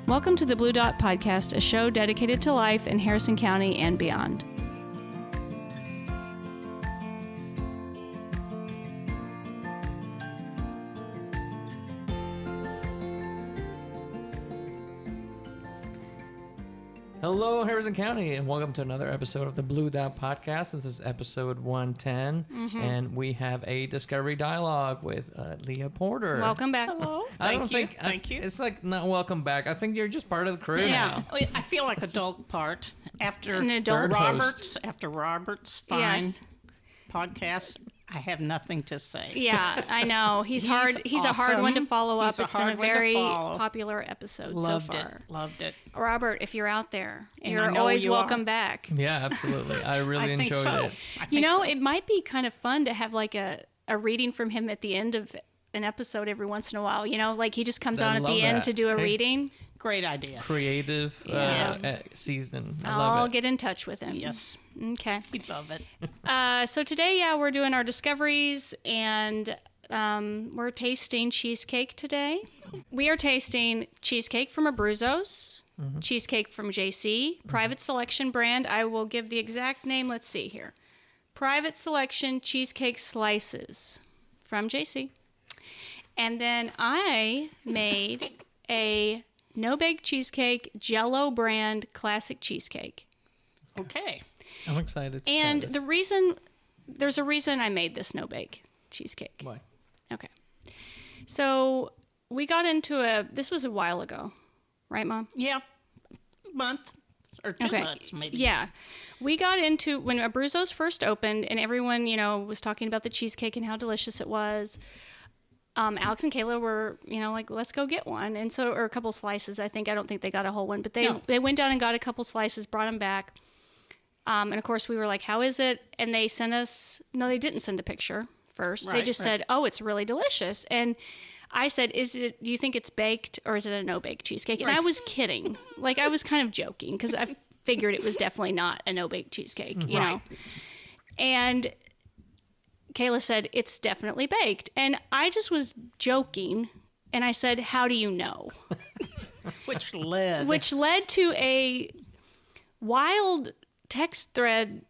Welcome to the Blue Dot Podcast, a show dedicated to life in Harrison County and beyond. Hello, Harrison County, and welcome to another episode of the Blue Dot Podcast. This is episode 110, and we have a discovery dialogue with Leah Porter. Welcome back. Hello. Thank you. It's like not welcome back. I think you're just part of the crew now. I feel like adult part after An adult Robert's fine podcast. I have nothing to say. Yeah, I know. He's hard. He's awesome. A hard one to follow up. It's been a very popular episode Loved so far. Loved it. Robert, if you're out there, And you're always welcome back. Yeah, absolutely. I really enjoyed it. You know, it might be kind of fun to have like a reading from him at the end of an episode every once in a while. You know, like he just comes on at the end to do a reading. Great idea. Creative season. I'll get in touch with him. Yes. Okay. We love it. So today, we're doing our discoveries, and we're tasting cheesecake today. We are tasting cheesecake from Abruzzo's, cheesecake from JC, Private Selection brand. I will give the exact name. Let's see here. Private Selection Cheesecake Slices from JC. And then I made a no-bake cheesecake, Jello brand classic cheesecake. Okay. I'm excited. And there's a reason I made this no-bake cheesecake. Why? Okay. So we got into this was a while ago, right, Mom? Yeah. Month or 2 months, maybe. Yeah. We got into, when Abruzzo's first opened and everyone, was talking about the cheesecake and how delicious it was. Alex and Kayla were, like, let's go get one. And so, or a couple slices, I think. I don't think they got a whole one, but they went down and got a couple slices, brought them back. And of course we were like, how is it? And they sent us, no, they didn't send a picture first. They just said, oh, it's really delicious. And I said, do you think it's baked or is it a no-bake cheesecake? And I was kidding. Like, I was kind of joking because I figured it was definitely not a no-bake cheesecake, you know? And Kayla said, it's definitely baked. And I just was joking. And I said, how do you know? Which led to a wild text thread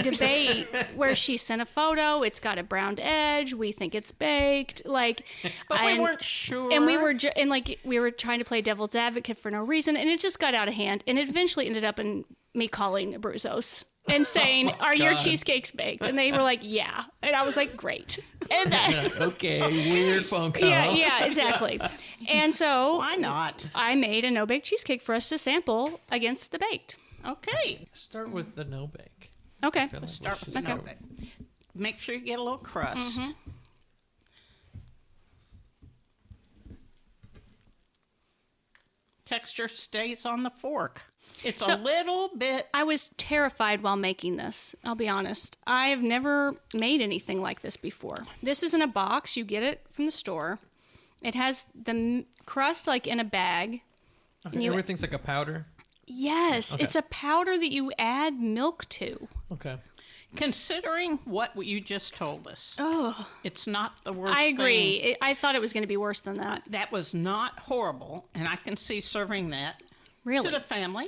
debate where she sent a photo. It's got a browned edge. We think it's baked. But we weren't sure. And we were trying to play devil's advocate for no reason. And it just got out of hand. And it eventually ended up in me calling Abruzzo's and saying, "Are your cheesecakes baked?" And they were like, "Yeah." And I was like, "Great." And then, okay, weird phone call. Yeah, exactly. And so why not? I made a no-bake cheesecake for us to sample against the baked. Okay. Start with the no-bake. Okay. Start with the no-bake. Make sure you get a little crust. Mm-hmm. Texture stays on the fork. It's a little bit... I was terrified while making this, I'll be honest. I've never made anything like this before. This is in a box. You get it from the store. It has the crust like in a bag. Okay, everything's like a powder? Yes, it's a powder that you add milk to. Okay. Considering what you just told us, it's not the worst thing. I agree. thing. I thought it was going to be worse than that. That was not horrible, and I can see serving that to the family.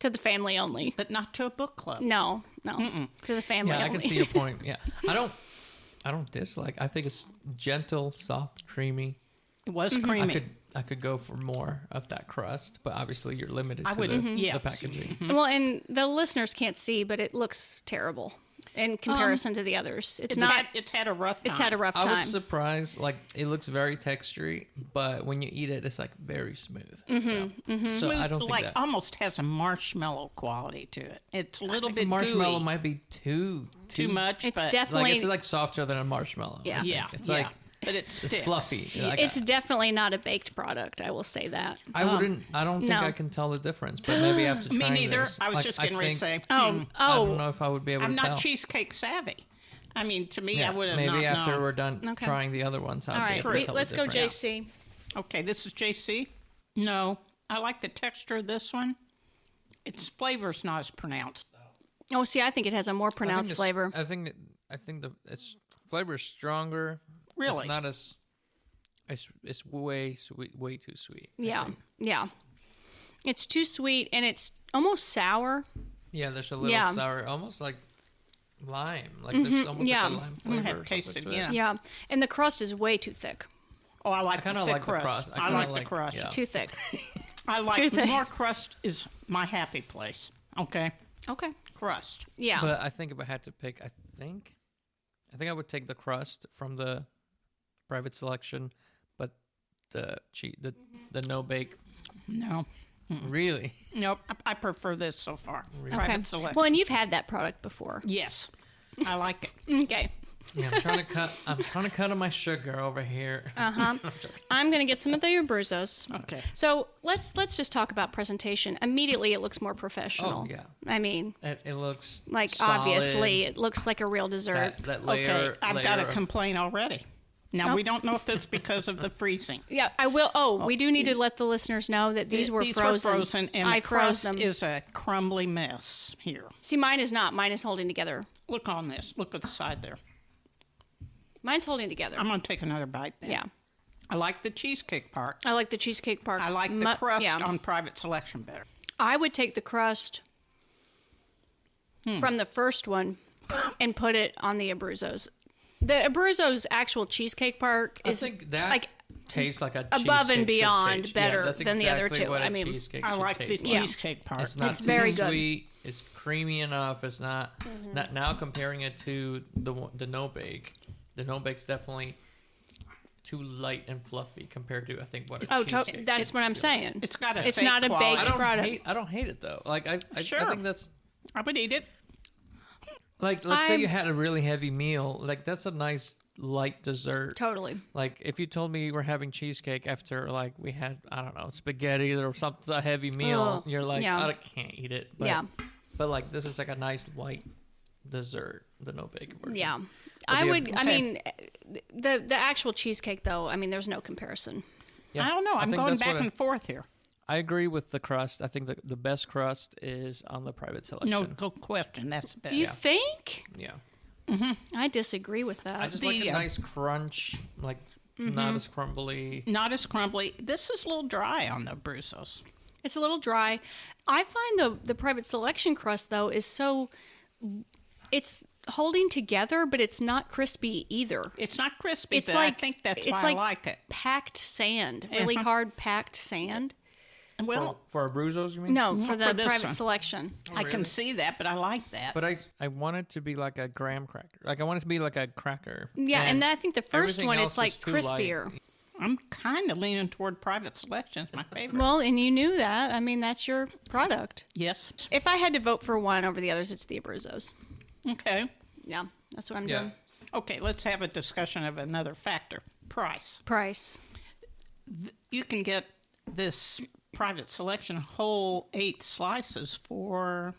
To the family only. But not to a book club. No. To the family only. Yeah, I can see your point. Yeah. I don't dislike. I think it's gentle, soft, creamy. It was creamy. I could go for more of that crust, but obviously you're limited to the packaging. Mm-hmm. Well, and the listeners can't see, but it looks terrible in comparison to the others. It's had a rough time. I was surprised. Like, it looks very textury, but when you eat it, it's like very smooth. So I don't think that almost has a marshmallow quality to it. It's a little bit marshmallow gooey. might be too much. It's but definitely it's like softer than a marshmallow. Yeah, It's like. But it's fluffy. It's definitely not a baked product. I will say that. I don't think I can tell the difference, but maybe after trying Me neither. this, I was just getting ready to say. I don't know if I would be able to tell. I'm not cheesecake savvy. I mean, to me, I would have maybe not after known. we're done trying the other ones. All right, let's go JC. Okay, this is JC. No, I like the texture of this one. Its flavor's not as pronounced. Oh, see, I think it has a more pronounced flavor. I think its flavor is stronger. Really, it's not as. It's way sweet, way too sweet. Yeah. It's too sweet, and it's almost sour. Yeah, there's a little Yeah. sour, almost like lime. Like there's almost Yeah. like a lime I'm gonna flavor. have or to taste something it to again. Yeah, and the crust is way too thick. Oh, I like I kinda the thick like the crust. I I kinda like the like- crust. yeah. Too thick. I Too like thick. more crust is my happy place. Okay, Okay. crust. Yeah. But I think if I had to pick, I think I would take the crust from the private selection, but the no bake. No, Really? nope. I prefer this so far. Okay. Private selection. Well, and you've had that product before. Yes, I like it. Okay. Yeah, I'm trying to cut on my sugar over here. I'm gonna get some of the Abruzzos. Okay. So let's just talk about presentation. Immediately, it looks more professional. Oh, yeah. I mean, It looks like solid. obviously, it looks like a real dessert. That layer. Okay, I've got a layer of- complaint already. Now, Oh. we don't know if that's because of the freezing. Yeah, I will. Oh, we do need to let the listeners know that these were frozen. and I the froze crust them. is a crumbly mess here. See, mine is not. Mine is holding together. Look on this. Look at the side there. Mine's holding together. I'm going to take another bite then. Yeah, I like the cheesecake part. I like the cheesecake part. I like the crust Yeah. on private selection better. I would take the crust from the first one and put it on the Abruzzos. The Abruzzo's actual cheesecake part I is think that like tastes like a above and cheesecake should beyond taste. better Yeah, that's than the other exactly two. what I a mean, cheesecake I should like the taste like. Yeah. cheesecake part. It's not It's too very good. sweet. It's creamy enough. It's not, not now comparing it to the no bake. The no bake's definitely too light and fluffy compared to I think what a cheesecake. that's what I'm saying. It's got a It's fake not a quality. baked product. I don't hate it though. Like I Sure. think that's I would eat it. like let's say I'm- you had a really heavy meal. Like that's a nice light dessert. Totally. Like if you told me you were having cheesecake after like we had I don't know spaghetti or something a heavy meal, Ugh, you're like yeah. I can't eat it. But, Yeah. But like this is like a nice light dessert, the no bake version. Yeah. But I the- would. I Okay. mean, the actual cheesecake though. I mean, there's no comparison. Yeah. I don't know. I I'm think going that's back what and forth here. I agree with the crust. I think the best crust is on the private selection. No question. That's the best. You think? Yeah. I disagree with that. I just like The, a nice crunch, like not as crumbly. Not as crumbly. This is a little dry on the Abruzzos. It's a little dry. I find the private selection crust though is so. It's holding together, but it's not crispy either. It's not crispy, It's but like I think that's it's why like I like it. packed sand, really hard packed sand. Well, For Abruzzo's, you mean? No, for the for this private one. selection. I can see that, but I like that. But I want it to be like a graham cracker. Like I want it to be like a cracker. Yeah, and I think the first everything one else it's like is too light. crispier. I'm kind of leaning toward private selection. It's my favorite. Well, and you knew that. I mean, that's your product. Yes. If I had to vote for one over the others, it's the Abruzzos. Okay. Yeah, that's what I'm Yeah. doing. Okay, let's have a discussion of another factor. Price. Price. You can get this private selection whole 8 slices for,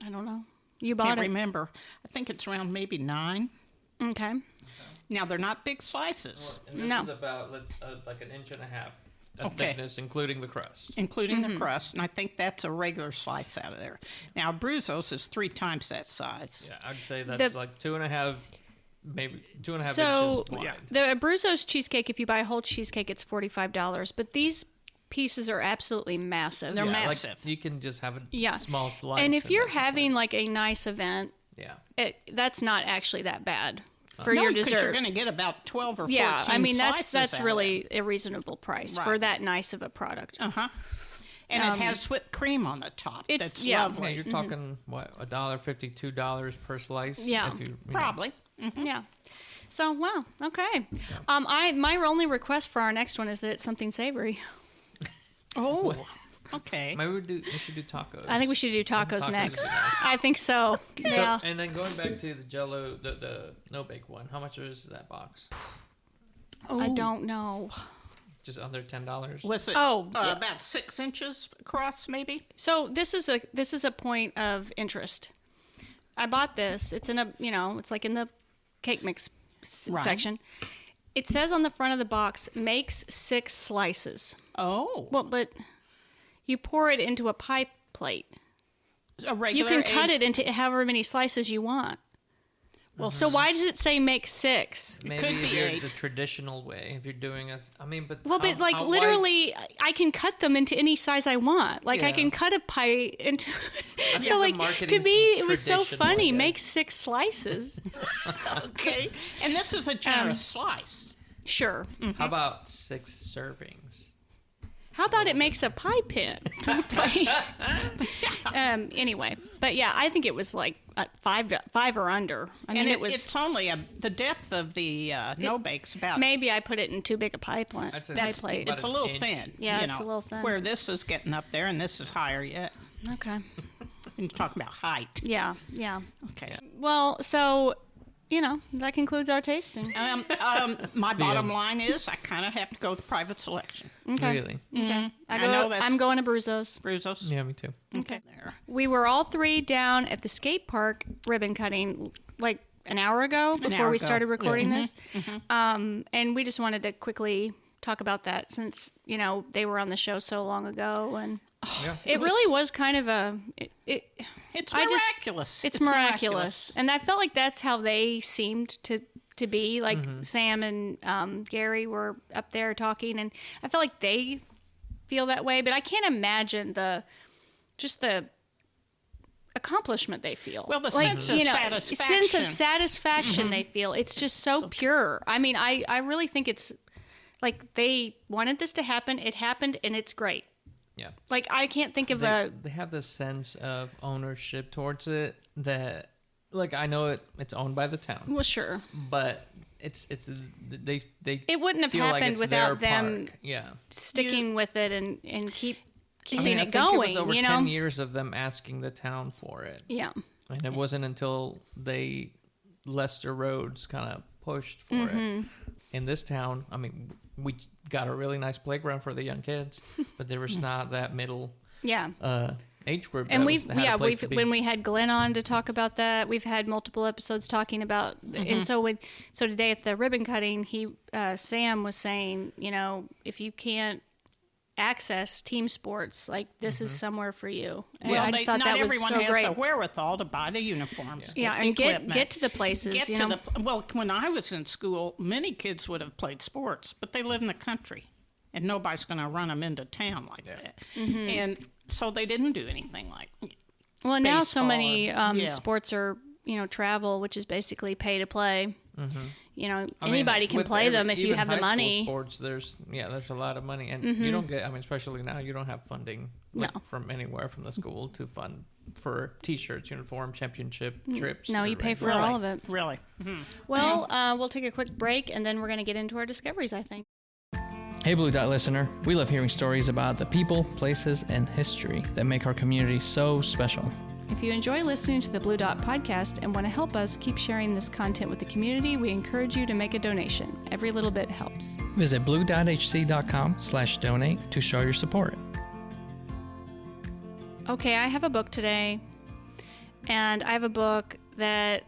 I don't know. You can't bought it. remember. I think it's around maybe 9. Okay. Now, they're not big slices, And this No. is about like an inch and a half of Okay. thickness, including the crust. including the crust, and I think that's a regular slice out of there. Now, Abruzzo's is 3 times that size. Yeah, I'd say that's The- like 2.5, maybe 2.5 So inches wide. the Abruzzo's cheesecake, if you buy a whole cheesecake, it's $45. But these pieces are absolutely massive. They're Yeah, massive. Like you can just have a Yeah. small slice. And if you're that's fine. having like a nice event, yeah, that's not actually that bad for No, your 'cause dessert. you're going to get about 12 or 14 Yeah, I mean that's slices out really a reasonable price for Right. that nice of a product. Uh-huh. And it has whipped cream on the top. it's- That's yeah. yeah, lovely. you're talking what $1.50, $2 per slice. Yeah. if you know. Probably. Yeah. So wow, okay. My only request for our next one is that it's something savory. Oh, okay. Maybe we should do tacos. I think we should do tacos Tacos next. is nice. I think so. So, Yeah. and then going back to the Jello, the no bake one. How much is that box? I don't know. Just under $10. Was it Oh, yeah. about 6 inches across, maybe? So this is a point of interest. I bought this. It's in a it's like in the cake mix Right. section. It says on the front of the box makes 6 slices. Oh, Well, but you pour it into a pie plate. a You regular can cut egg- it into however many slices you want. Well, So why does it say make 6? Maybe could if be you're 8. the traditional way, if you're doing I mean, but Well, but like literally, I can cut them into any size I want. Like I Yeah. can cut a pie into. think So the like to marketing's me, it was so traditional, I funny. guess. Make 6 slices. Okay. And this is a generous slice. Sure. how about 6 servings? How about it makes a pie pin? Anyway, but yeah, I think it was like 5 or under. I mean, And it was. it's only the depth of the no-bake's about... Maybe I put it in too big a pie plate. I'd say Pie that's plate. about It's a an little inch. thin. Yeah, you it's know, a little thin. Where this is getting up there and this is higher yet. Okay. You're talking about height. Yeah. Yeah. Okay. Well, so that concludes our tasting. My bottom line is I kind of have to go with private selection. Okay. Really? Okay. I know that's- I'm going to Abruzzo's. Abruzzo's. Yeah, me too. Okay. There. We were all 3 down at the skate park ribbon cutting like an hour ago before hour we ago. started recording Yeah. this. And we just wanted to quickly talk about that since, they were on the show so long ago. And Yeah. it really was kind of It's I just- miraculous. it's miraculous. And I felt like that's how they seemed to be. Like Sam and Gary were up there talking, and I felt like they feel that way. But I can't imagine the accomplishment they feel. Well, the like, sense of satisfaction. sense of satisfaction they feel. It's just so pure. I mean, I really think it's like they wanted this to happen. It happened, and it's great. Yeah. Like I can't think of They have this sense of ownership towards it that, like, I know it's owned by the town, well, sure. but they It wouldn't have feel like happened it's without their them park. Yeah. sticking with it and keeping I mean, I it think going. it was over you 10 know? years of them asking the town for it. Yeah. And it wasn't until Lester Rhodes kind of pushed for Mm-hmm. it. In this town, I mean, we got a really nice playground for the young kids, but there was not that middle Yeah. age group. And that had a place to be. when we had Glenn on to talk about that, we've had multiple episodes talking about, and so today at the ribbon cutting, Sam was saying, if you can't access team sports, like this is somewhere for you. And Well, I just thought not that was everyone so has great. the wherewithal to buy the uniforms. Yeah, the and equipment. get to the places. Get you to know? well, when I was in school, many kids would have played sports, but they live in the country, and nobody's going to run them into town like that. And so they didn't do anything like. Well, now so baseball many or- sports are, travel, which is basically pay to play. I mean, Anybody can with play them if you even have the high school money. Sports, there's a lot of money, and you don't get. I mean, especially now, you don't have funding No. from anywhere from the school to fund for T-shirts, uniform, championship trips. No, or you pay for regular- all of it. Really? Well, we'll take a quick break, and then we're going to get into our discoveries, I think. Hey Blue Dot listener, we love hearing stories about the people, places, and history that make our community so special. If you enjoy listening to the Blue Dot podcast and want to help us keep sharing this content with the community, we encourage you to make a donation. Every little bit helps. Visit blue.hc.com/donate to show your support. Okay, I have a book today, and I have a book that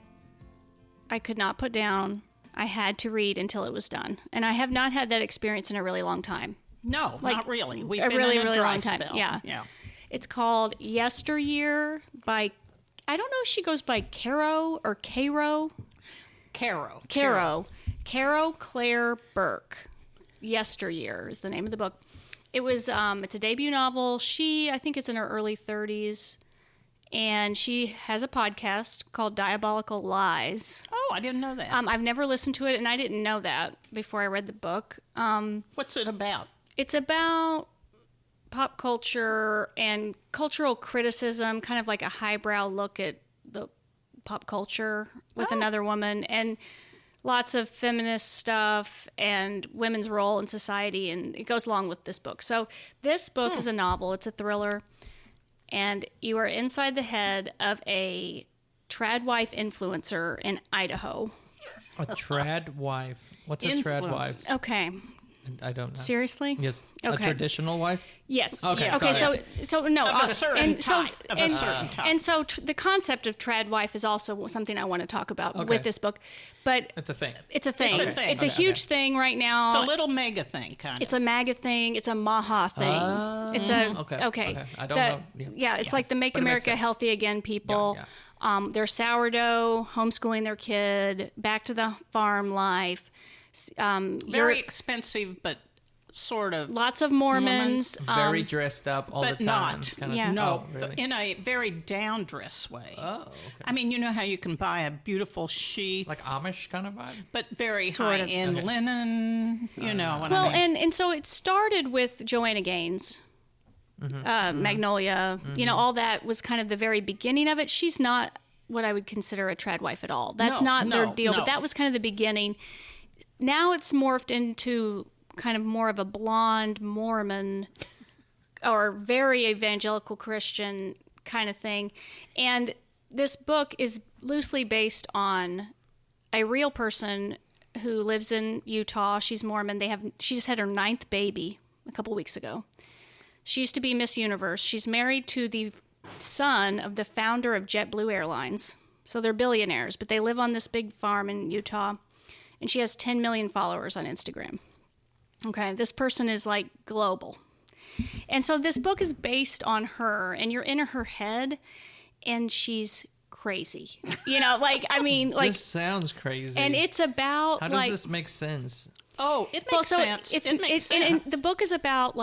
I could not put down. I had to read until it was done, and I have not had that experience in a really long time. No, Like, not really. We've a been really, in a really dry long time. spell. Yeah. Yeah. It's called Yesteryear by, I don't know if she goes by Caro or Caro. Caro. Caro Claire Burke. Yesteryear is the name of the book. It was, it's a debut novel. I think it's in her early 30s. And she has a podcast called Diabolical Lies. Oh, I didn't know that. I've never listened to it, and I didn't know that before I read the book. What's it about? It's about pop culture and cultural criticism, kind of like a highbrow look at the pop culture with another woman, and lots of feminist stuff and women's role in society, and it goes along with this book. So this book is a novel. It's a thriller, and you are inside the head of a tradwife influencer in Idaho. A trad wife. What's a trad Influence. wife? Okay. I don't know. Seriously? Yes. Okay. A traditional wife? Yes. Okay, Okay. sorry. So no. Of a certain type. And so the concept of tradwife is also something I want to talk about with this book, but It's a thing. it's a thing. It's a thing. It's a huge thing right now. It's a little mega thing, kind of. It's a MAGA thing. It's a Maha thing. It's a okay. I don't know. Yeah, it's like the Make But it makes America sense. Healthy Again people. Yeah. They're sourdough, homeschooling their kid, back to the farm life. very expensive, but sort of. Lots of Mormons. Very dressed up all the But time. not. Kind of, Yeah. No, Oh, really? in a very down dress way. Oh, okay. I mean, you know how you can buy a beautiful sheath, Like Amish kind of vibe? but very Sort of. high-end Okay. linen. You know what Well, I mean? and so it started with Joanna Gaines. Magnolia, all that was kind of the very beginning of it. She's not what I would consider a tradwife at all. That's not their deal, but that was kind of the beginning. Now it's morphed into kind of more of a blonde Mormon or very evangelical Christian kind of thing. And this book is loosely based on a real person who lives in Utah. She's Mormon. She just had her 9th baby a couple weeks ago. She used to be Miss Universe. She's married to the son of the founder of JetBlue Airlines. So they're billionaires, but they live on this big farm in Utah. And she has 10 million followers on Instagram. Okay, this person is like global. And so this book is based on her, and you're in her head, and she's crazy. This sounds crazy. And it's about How does this make sense? Oh, it makes sense. It makes sense. And the book is about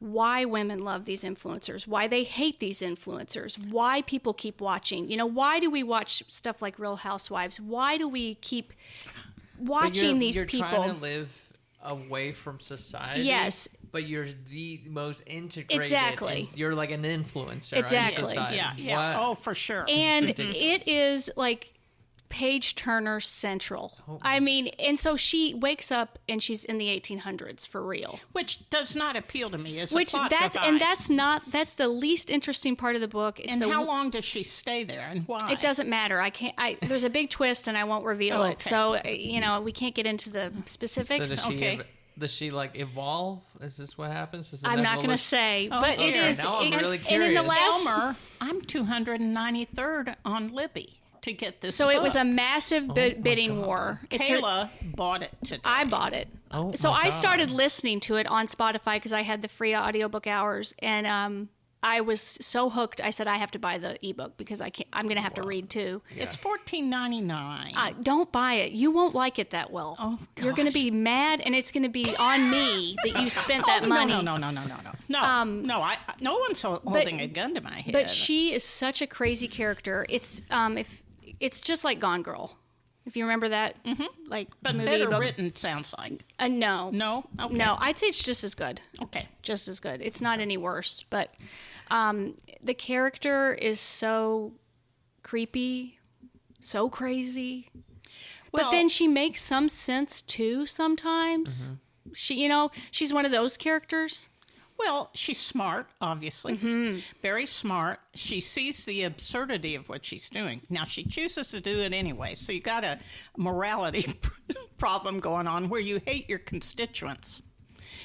why women love these influencers, why they hate these influencers, why people keep watching. Why do we watch stuff like Real Housewives? Why do we keep watching these people? You're trying to live away from society. Yes. But you're the most integrated. Exactly. And you're like an influencer Exactly. in society. Yeah. What? Oh, for sure. And ridiculous. it is like page turner central. I mean, and so she wakes up and she's in the 1800s for real. Which does not appeal to me as Which a plot device. that's the least interesting part of the book. It's And how long does she stay there, and why? It doesn't matter. There's a big twist, and I won't reveal it. Okay. So we can't get into the specifics. So does she evolve? Is this what happens? Is it I'm not going to evolution? say, but it okay. is. Now I'm really and in the curious. last, Elmer, I'm 293rd on Libby to get this so book. it was a massive bidding war. Kayla bought it today. I bought it. Oh, So my I God. started listening to it on Spotify because I had the free audiobook hours, and I was so hooked. I said I have to buy the ebook because I'm going to have to read too. It's $14.99. Don't buy it. You won't like it that well. Oh, You're going to be mad, and it's going to be on me that you spent that money. No. No one's holding a gun to my head. But she is such a crazy character. It's it's just like Gone Girl, if you remember that, like but movie. better but, written, sounds like. no, No? Okay. no. I'd say it's just as good. Okay. Just as good. It's not any worse. But the character is so creepy, so crazy. But Well- then she makes some sense too sometimes. She's one of those characters. Well, she's smart, obviously. Mm-hmm. Very smart. She sees the absurdity of what she's doing. Now, she chooses to do it anyway. So you got a morality problem going on where you hate your constituents.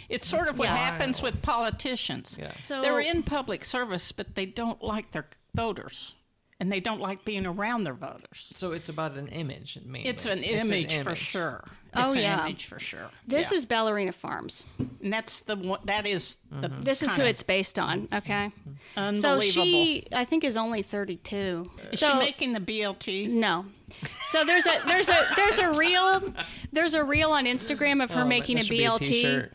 It's sort of what happens with politicians. Yeah. So They're in public service, but they don't like their voters. And they don't like being around their voters. So it's about an image, mainly. It's an image for sure. It's an image for sure. This is Ballerina Farms. And that's the one. That is the. This is who kinda it's based on. Okay. Unbelievable. So she, I think, is only 32. Is so she making the BLT? no. So there's a reel on Instagram of her making a that should be a BLT, t-shirt.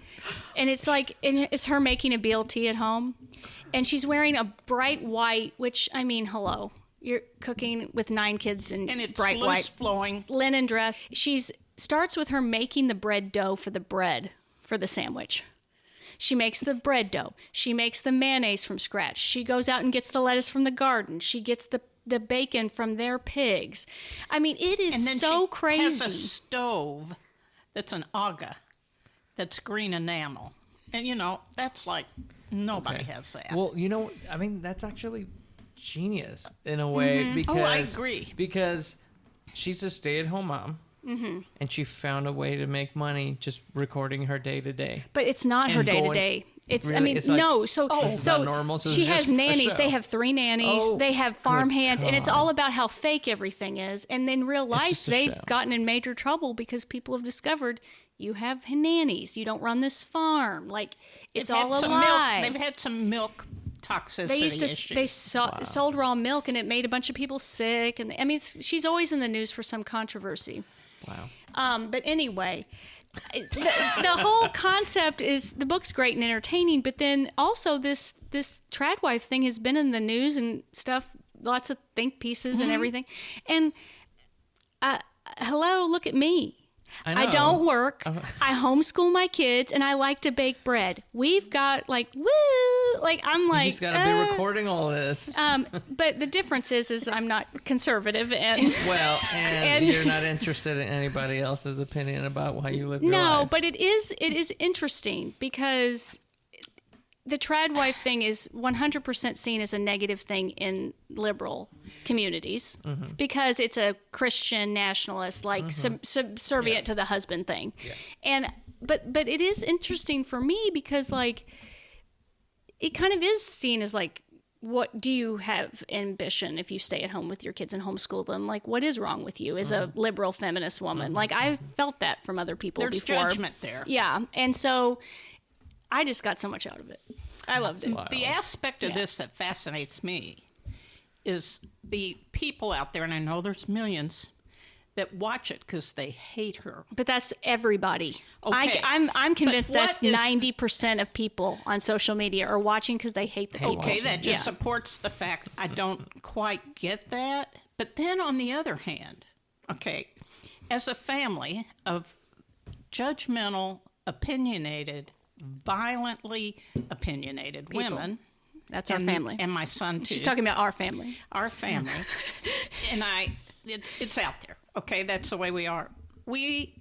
and it's her making a BLT at home, and she's wearing a bright white. Which I mean, hello, you're cooking with 9 kids in And it's bright loose white flowing. linen dress. She's starts with her making the bread dough for the bread for the sandwich. She makes the bread dough. She makes the mayonnaise from scratch. She goes out and gets the lettuce from the garden. She gets the bacon from their pigs. I mean, it is And then so she crazy. has a stove that's an aga that's green enamel. And, that's like nobody has that. Well, I mean, that's actually genius in a way because Oh, I agree. Because she's a stay-at-home mom. and she found a way to make money just recording her day to day. But it's not her day to day. It's, Really? I mean, It's like, no. this is not normal, so she it's has just a nannies. show. They have 3 nannies. Oh, they have farm good hands, and it's God. all about how fake everything is. And in real life, just a they've show. gotten in major trouble because people have discovered you have nannies. You don't run this farm. Like, it's They've all had a some lie. They've had some milk toxicity They used to issues. they sold raw milk, and it made a bunch of people sick. And I mean, she's always in the news for some controversy. Wow. But anyway, the whole concept is the book's great and entertaining, but then also this tradwife thing has been in the news and stuff, lots of think pieces and everything. And hello, look at me. I don't work. I homeschool my kids, and I like to bake bread. We've got like, woo! Like, I'm like, You just got to be recording all this. but the difference is I'm not conservative, and Well, and you're not interested in anybody else's opinion about how you live your no, life. but it is interesting because the tradwife thing is 100% seen as a negative thing in liberal communities because it's a Christian nationalist, like subservient to the husband thing. Yeah. And but it is interesting for me because like it kind of is seen as like, what do you have ambition if you stay at home with your kids and homeschool them? Like, what is wrong with you as a liberal feminist woman? Like, I've felt that from other people There's before. judgment there. Yeah. And so I just got so much out of it. I loved it. Wow. The aspect of this that fascinates me is the people out there, and I know there's millions, that watch it because they hate her. But that's everybody. Okay. I'm convinced But that's what is- 90% of people on social media are watching because they hate the people. Okay, that just Yeah. supports the fact I don't quite get that. But then on the other hand, okay, as a family of judgmental, opinionated, violently opinionated women. That's our family. And my son, too. She's talking about our family. Our family. And it's out there. Okay, that's the way we are. We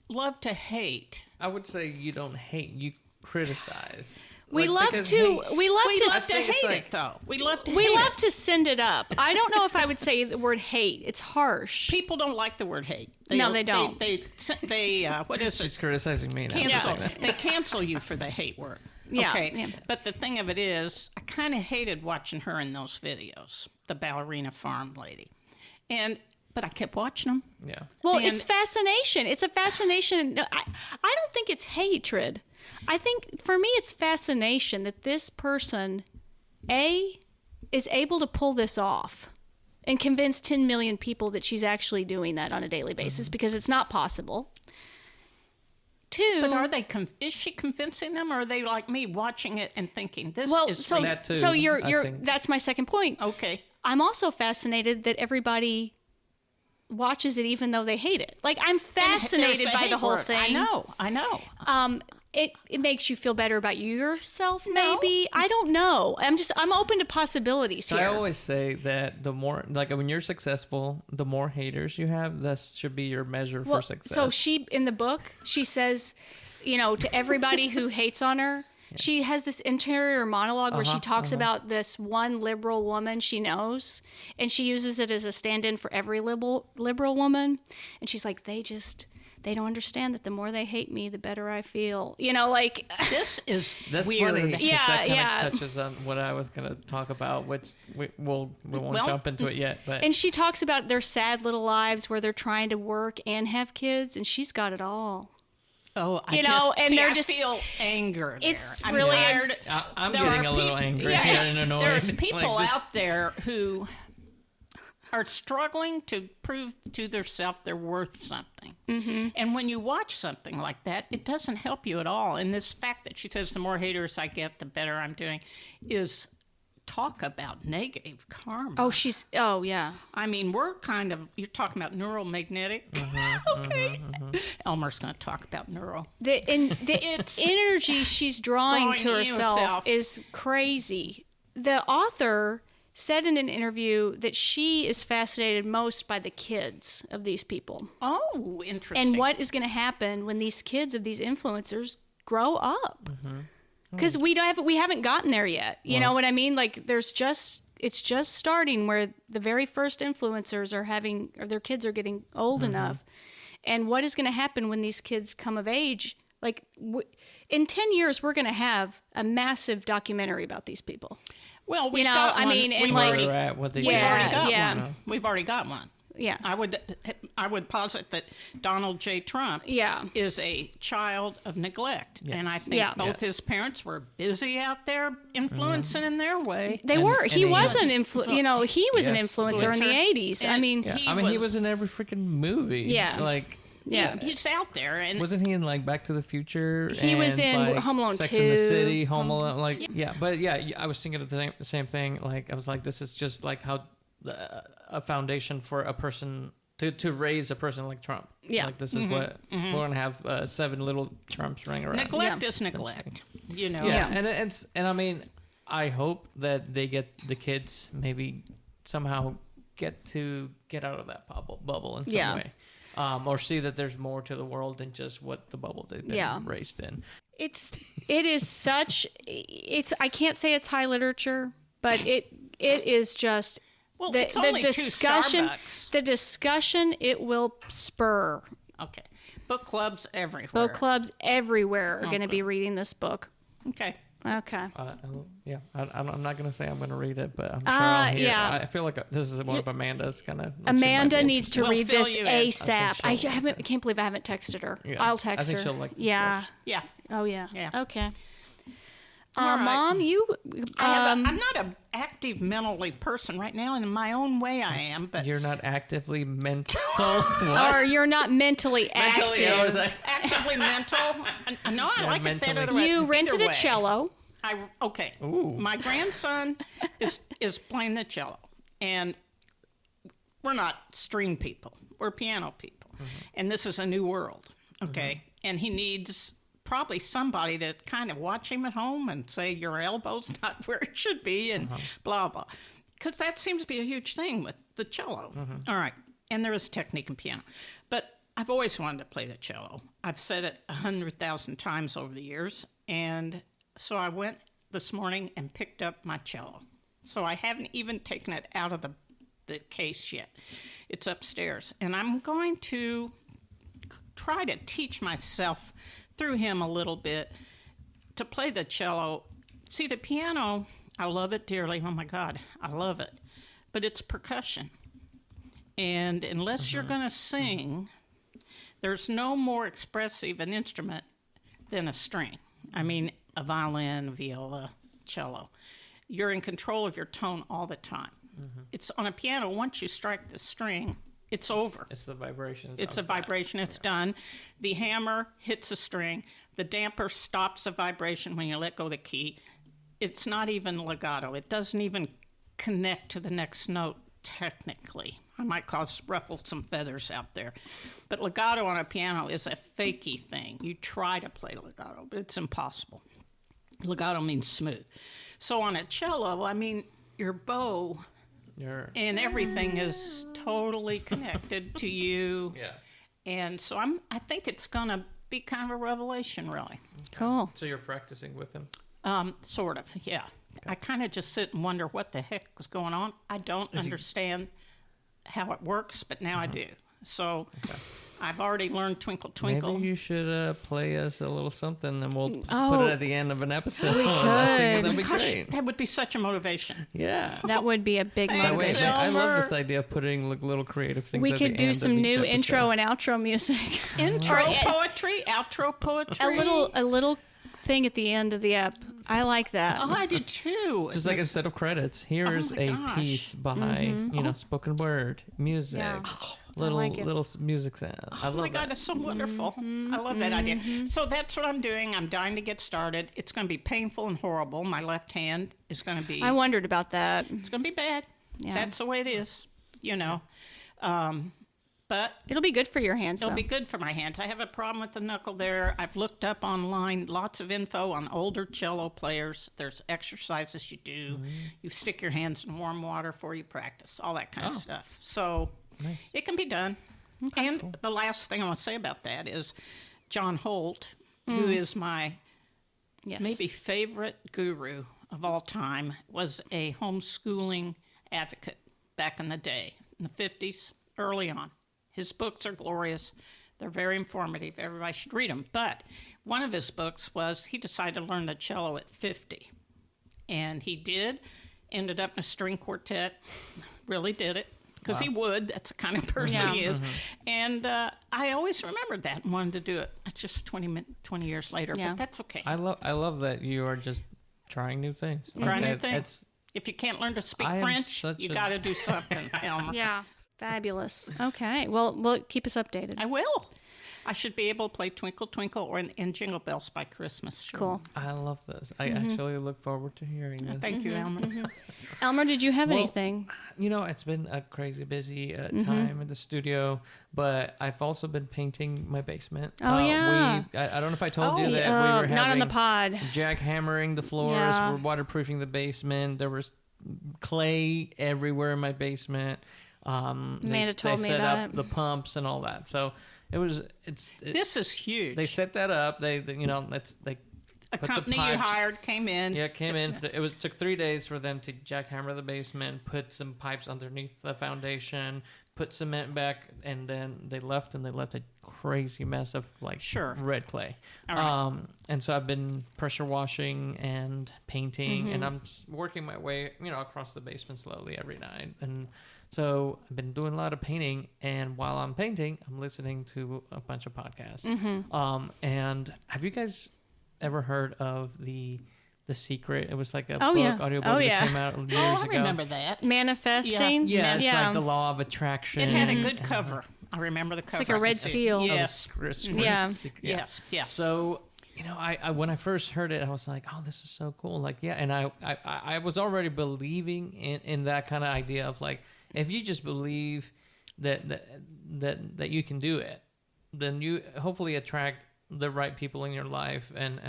love to hate. I would say you don't hate, you criticize. We Like, love because to. hate- We love We to. love to think it's hate like- it, though. We love to We hate love it. to send it up. I don't know if I would say the word hate. It's harsh. People don't like the word hate. No, they don't. They what is She's it? criticizing me now. Cancel. Yeah. They cancel you for the hate word. Yeah, Okay. yeah. But the thing of it is, I kind of hated watching her in those videos, the ballerina farm lady, but I kept watching them. Yeah. Well, And- it's fascination. It's a fascination. No, I don't think it's hatred. I think for me it's fascination that this person, A, is able to pull this off and convince 10 million people that she's actually doing that on a daily basis because it's not possible. 2, But are they? Is she convincing them, or are they like me watching it and thinking this well, is so fake? That too, so I you're think. that's my second point. Okay. I'm also fascinated that everybody watches it even though they hate it. Like, I'm fascinated There's a by hate the whole word. thing. I know. It makes you feel better about yourself, maybe. I don't know. I'm open to possibilities So here. I always say that the more, like when you're successful, the more haters you have, that should be your measure for success. So she, in the book, she says, to everybody who hates on her, she has this interior monologue where she talks about this one liberal woman she knows, and she uses it as a stand-in for every liberal woman. And she's like, they don't understand that the more they hate me, the better I feel. This is That's weird. funny because Yeah, that kind yeah. of touches on what I was going to talk about, which we won't Well, jump into it yet. But And she talks about their sad little lives where they're trying to work and have kids, and she's got it all. Oh, You know, and they're I just- feel anger. There. It's I'm really- tired. I'm There getting are a little peop- angry yeah, here and annoyed. There's people Like this- out there who are struggling to prove to themselves they're worth something. Mm-hmm. And when you watch something like that, it doesn't help you at all. And this fact that she says the more haters I get, the better I'm doing, is talk about negative karma. Oh, yeah. I mean, you're talking about neuromagnetic. Okay. Elmer's going to talk about neuro. The It's energy she's drawing to drawing herself yourself. is crazy. The author said in an interview that she is fascinated most by the kids of these people Oh, interesting. and what is going to happen when these kids of these influencers grow up. Because we haven't gotten there yet. You know what I mean? Like, it's just starting where the very first influencers are their kids are getting old enough. and what is going to happen when these kids come of age. Like, in 10 years, we're going to have a massive documentary about these people. Well, we've got one. and Where they're at, what they We've do. already got yeah. one. We've already got one. Yeah. I would posit that Donald J. Trump is a child of neglect. Yes. And I think both his parents were busy out there influencing in their way. They were. He was an Yes. influencer in the 80s. And He was in every freaking movie. Yeah. Like, Yeah. He's out there. And wasn't he in like Back to the Future? He was in like, Home Alone Sex 2. and the City, Home Alone. Like, but I was thinking of the same thing. Like, I was like, this is just like how a foundation for a person to raise a person like Trump. Yeah. Like, this is what we're gonna have 7 little Trumps running around. neglect is neglect. You know. Yeah, and I mean, I hope that they get the kids maybe somehow get out of that bubble in some way. Or see that there's more to the world than just what the bubble they've been raised in. I can't say it's high literature, but it is just it's only discussion. 2 Starbucks. The discussion it will spur. Okay. Book clubs everywhere. Book clubs everywhere are going to be reading this book. Okay. Okay. I'm not going to say I'm going to read it, but I'm sure I'll hear. Yeah. I feel like this is one of Amanda's kind of. Amanda needs to We'll read fill this you in. ASAP. I can't believe I haven't texted her. Yeah. I'll text I think her. she'll like this yeah. Yeah. Oh yeah. Yeah. Okay. All right. Mom, you. I'm not an active mentally person right now, and in my own way I am, but You're not actively mental. What? Or you're not mentally active. I was like, actively mental. No, I like it that other way. You rented Either a way. cello. Okay. Ooh. My grandson is playing the cello, and we're not string people. We're piano people, and this is a new world. Okay, and he needs probably somebody to kind of watch him at home and say your elbow's not where it should be, and blah blah, because that seems to be a huge thing with the cello. All right, and there is technique in piano, but I've always wanted to play the cello. I've said it 100,000 times over the years, and so I went this morning and picked up my cello. So I haven't even taken it out of the case yet. It's upstairs. And I'm going to try to teach myself through him a little bit to play the cello. See, the piano, I love it dearly. Oh, my God, I love it. But it's percussion. And unless you're going to sing, there's no more expressive an instrument than a string. I mean, a violin, viola, cello. You're in control of your tone all the time. It's on a piano, once you strike the string, it's over. It's the vibration. It's a vibration. It's done. The hammer hits a string. The damper stops the vibration when you let go of the key. It's not even legato. It doesn't even connect to the next note technically. I might ruffle some feathers out there. But legato on a piano is a fakey thing. You try to play legato, but it's impossible. Legato means smooth. So on a cello, I mean, your bow and everything is totally connected to you. Yeah. And so I think it's going to be kind of a revelation, really. Cool. So you're practicing with him? Sort of, yeah. I kind of just sit and wonder what the heck is going on. I don't understand how it works, but now I do. So I've already learned Twinkle Twinkle. Maybe you should play us a little something, and we'll put it at the end of an episode. We I think could. that'd be Gosh, great. that would be such a motivation. Yeah. That would be a big Thanks, motivation. I love Elmer. this idea of putting little creative things. We at could the do end some of each new episode. intro and outro music. Intro Or- poetry, outro poetry. a little thing at the end of the ep. I like that. Oh, I did too. Just like instead of credits, here's my a gosh. piece by spoken word, music, Yeah. little like it. little music sound. I Oh my love God, that. that's so wonderful. I love that idea. So that's what I'm doing. I'm dying to get started. It's going to be painful and horrible. My left hand is going to be, I wondered about that. it's going to be bad. Yeah. That's the way it is, you know. But It'll be good for your hands, it'll though. be good for my hands. I have a problem with the knuckle there. I've looked up online lots of info on older cello players. There's exercises you do. You stick your hands in warm water before you practice, all that kind of stuff. So Nice. it can be done. And the last thing I want to say about that is John Holt, who is my Yes. maybe favorite guru of all time, was a homeschooling advocate back in the day, in the 50s, early on. His books are glorious. They're very informative. Everybody should read them. But one of his books was he decided to learn the cello at 50. And he did. Ended up in a string quartet. Really did it. Because he would. That's the kind of person he is. And I always remembered that and wanted to do it. It's just 20 years later. But that's okay. I love that you are just trying new things. Trying new things. If you can't learn to speak French, you got to do something, Elmer. Yeah. Fabulous. Okay. Well, keep us updated. I will. I should be able to play Twinkle Twinkle or in Jingle Bells by Christmas. Sure. Cool. I love this. I actually look forward to hearing this. Thank you, Elmer. Elmer, did you have anything? It's been a crazy busy time in the studio, but I've also been painting my basement. Oh, yeah. I don't know if I told you that we were having not on the pod. jackhammering the floors. Yeah. We're waterproofing the basement. There was clay everywhere in my basement. Amanda told me set about up it. the pumps and all that. So This is huge. They set that up. They a company you hired came in. Yeah, came in. It took 3 days for them to jackhammer the basement, put some pipes underneath the foundation, put cement back, and then they left a crazy mess of red clay. All right. And so I've been pressure washing and painting, and I'm working my way, across the basement slowly every night. And so I've been doing a lot of painting, and while I'm painting, I'm listening to a bunch of podcasts. And have you guys ever heard of The Secret? It was like a audiobook that came out years ago. I remember that. Manifesting? Yeah, it's like the law of attraction. It had a good cover. I remember the cover. It's like a red seal. Yes. Yes. So, I when I first heard it, I was like, oh, this is so cool. And I was already believing in that kind of idea of if you just believe that you can do it, then you hopefully attract the right people in your life, and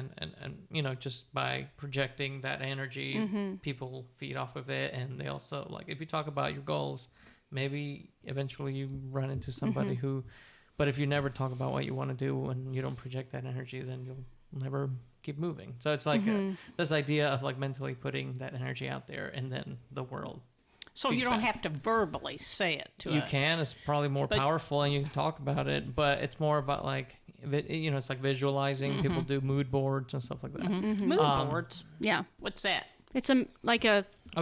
just by projecting that energy, people feed off of it. And they also if you talk about your goals, maybe eventually you run into somebody who, but if you never talk about what you want to do and you don't project that energy, then you'll never keep moving. So it's this idea of mentally putting that energy out there, and then the world. So you don't have to verbally say it to You can. It's probably more powerful, and you can talk about it, but it's more about it's like visualizing. People do mood boards and stuff like that. Mood boards? Yeah. What's that? It's a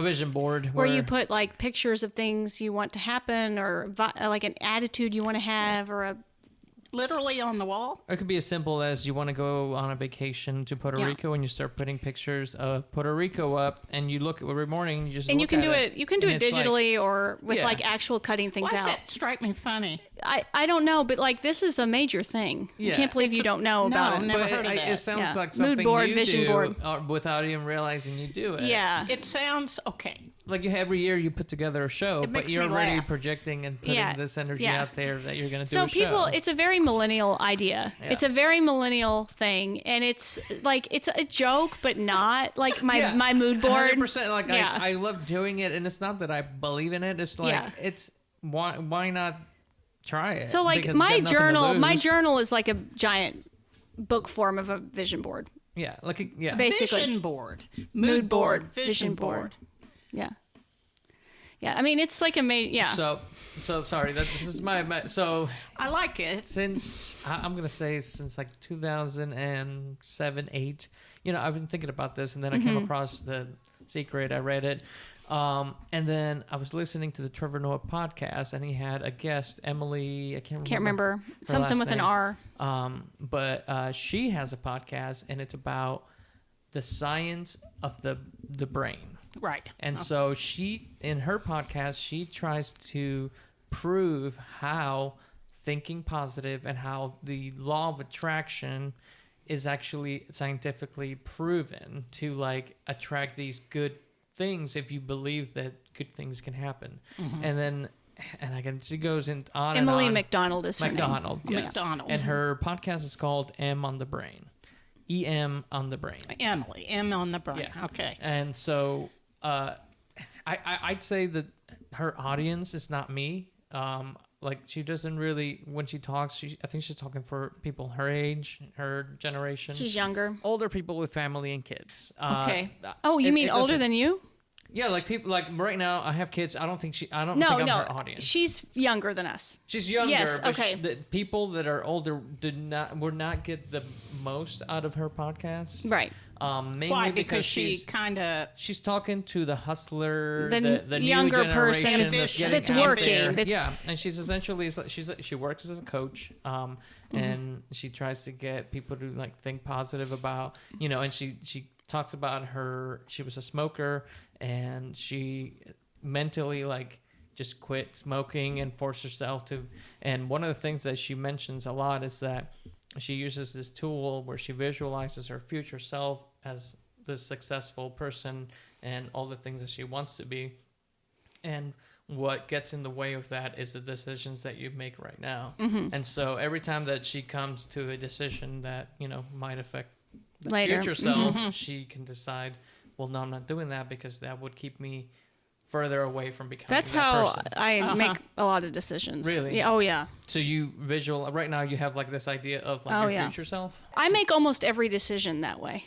vision board where you put pictures of things you want to happen, or an attitude you want to have, or literally on the wall? It could be as simple as you want to go on a vacation to Puerto Rico, and you start putting pictures of Puerto Rico up, and you look every morning, and you can do it. You can do it digitally or with actual cutting things out. Why does that strike me funny? I don't know, but this is a major thing. Yeah. I can't believe you don't know about it. Never heard of that. It sounds like something mood board, you vision do board, without even realizing you do it. Yeah, it sounds okay. Every year you put together a show, but you're already laugh. projecting and putting this energy out there that you're going to do a show. So people, it's a very millennial idea. Yeah. It's a very millennial thing, and it's it's a joke, but not my mood board. 100%. I love doing it, and it's not that I believe in it. It's it's why not try it? So my journal is like a giant book form of a vision board. Yeah, basically vision board, mood board, vision board. Yeah. Yeah, I mean, it's like So sorry, this is my so I like it. Since I'm going to say since 2007, 8, I've been thinking about this, and then I came across The Secret. I read it. And then I was listening to the Trevor Noah podcast, and he had a guest, Emily. I can't remember something with an R. But she has a podcast, and it's about the science of the brain. Right. And so in her podcast, she tries to prove how thinking positive and how the law of attraction is actually scientifically proven to attract these good things if you believe that good things can happen. And again, she goes on Emily and on. McDonald is her McDonald, name. yes. McDonald. And her podcast is called M on the Brain. EM on the Brain. Emily, M on the Brain. Yeah. Okay. And so I'd say that her audience is not me. She doesn't really, when she talks, I think she's talking for people her age, her generation. She's younger. Older people with family and kids. Okay. You mean older than you? Yeah, like people like right now. I have kids. I don't think I'm her audience. She's younger than us. She's younger. Yes, but okay. The people that are older would not get the most out of her podcast. Right. Mainly Why? Because she's talking to the hustler, the younger new person generation that's out working. there. Yeah, and she's essentially she works as a coach, and she tries to get people to like think positive about and she talks about she was a smoker and she mentally like just quit smoking and forced herself to. And one of the things that she mentions a lot is that she uses this tool where she visualizes her future self as this successful person and all the things that she wants to be. And what gets in the way of that is the decisions that you make right now. Mm-hmm. And so every time that she comes to a decision that, might affect the future self, she can decide, well, no, I'm not doing that because that would keep me further away from becoming That's that how person. I make a lot of decisions. Really? Yeah, oh, yeah. So you right now you have like this idea of like your future self? I make almost every decision that way.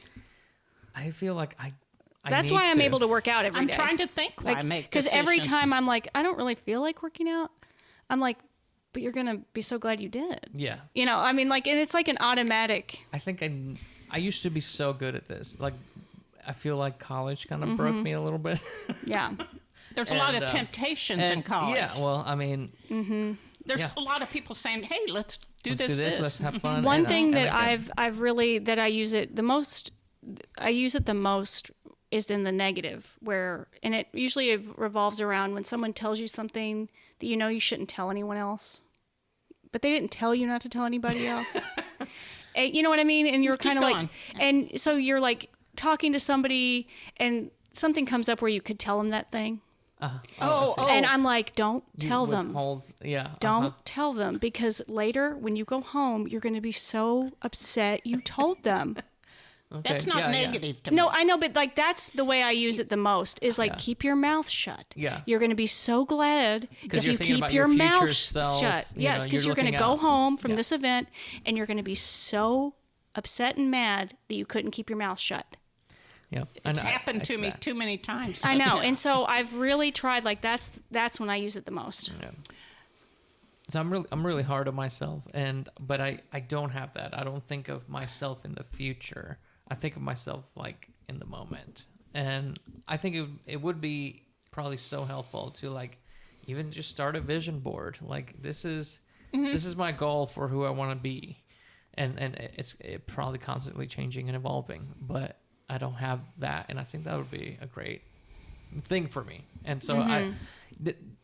I feel like I That's why I'm able to work out every day. I'm trying to think why I make decisions. Because every time I'm like, I don't really feel like working out. I'm like, but you're going to be so glad you did. Yeah. I mean, like, and it's like an automatic. I think I used to be so good at this. Like, I feel like college kind of broke me a little bit. Yeah. There's a lot of temptations in college. Yeah, well, I mean... Mm-hmm. There's a lot of people saying, hey, let's do this. Let's have fun. One thing that I've really, that I use it the most is in the negative, and it usually revolves around when someone tells you something that you shouldn't tell anyone else, but they didn't tell you not to tell anybody else. And, you know what I mean? And you're kind of like, and so you're like talking to somebody and something comes up where you could tell them that thing. And I'm like, don't tell them. Don't tell them, because later when you go home, you're going to be so upset you told them. Okay. That's not negative to me. No, I know, but like that's the way I use it the most is like keep your mouth shut. Yeah. You're going to be so glad if you keep your mouth shut. Yes, because you're going to go home from this event and you're going to be so upset and mad that you couldn't keep your mouth shut. Yeah, it's happened to me too many times. I know, and so I've really tried. Like that's when I use it the most. Yeah. So I'm really hard on myself, but I don't have that. I don't think of myself in the future. I think of myself like in the moment, and I think it would be probably so helpful to like even just start a vision board. Like this is my goal for who I want to be, and it's probably constantly changing and evolving, but I don't have that, and I think that would be a great thing for me. And so I'm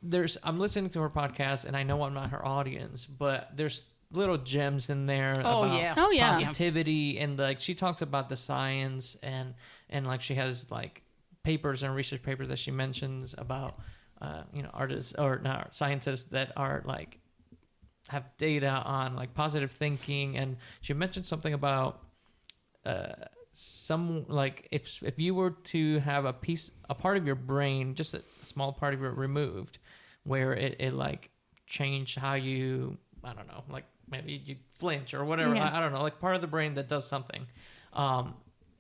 listening to her podcast, and I know I'm not her audience, but there's little gems in there about positivity, and like she talks about the science, and like she has like papers and research papers that she mentions about artists or not scientists that are like have data on like positive thinking, and she mentioned something about some like if you were to have a part of your brain, just a small part of it removed, where it like changed how you, I don't know, like maybe you flinch or whatever, I don't know, like part of the brain that does something,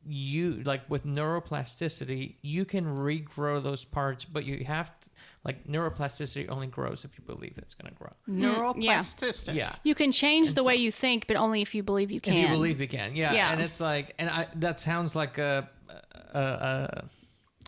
you like with neuroplasticity you can regrow those parts, but you have to, like neuroplasticity only grows if you believe it's going to grow. Neuroplasticity. Yeah. You can change the way you think, but only if you believe you can. If you believe you can. Yeah. And it's like, that sounds like a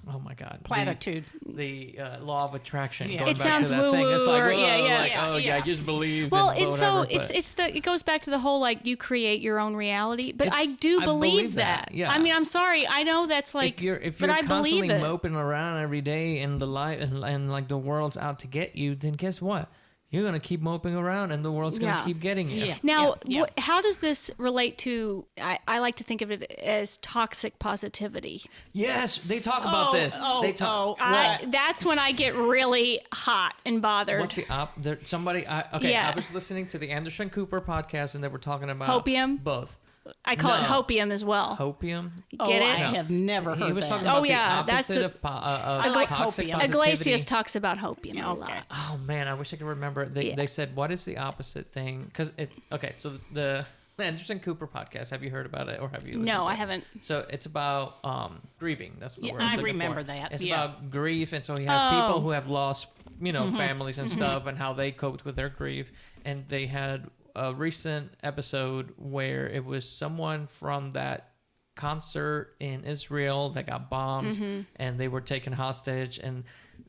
oh my God. Platitude. The law of attraction. Yeah. Going it back sounds to that thing. It's like, just believe. Well, in it's whatever, it goes back to the whole like you create your own reality. But I do believe that. Yeah. I mean, I'm sorry. I know that's like, if but you're I believe constantly it. moping around every day in the light and like the world's out to get you, then guess what? You're going to keep moping around and the world's going to keep getting you. Yeah. Now, how does this relate to, I like to think of it as toxic positivity. Yes, they talk about this. They talk. That's when I get really hot and bothered. What's the I was listening to the Anderson Cooper podcast and they were talking about hopium. Both. I call it hopium as well. Hopium? Get it? I have never heard He was that. talking about the opposite that's of like toxic hopium. positivity. Iglesias talks about hopium a lot. Oh man, I wish I could remember. They said, what is the opposite thing? Because it's okay. So the Anderson Cooper podcast. Have you heard about it or have you listened No, to I it? haven't. So it's about grieving. That's what the word I I'm looking remember for. that. It's Yeah. about grief, and so he has people who have lost, families and stuff, and how they coped with their grief. And they had a recent episode where it was someone from that concert in Israel that got bombed, and they were taken hostage, and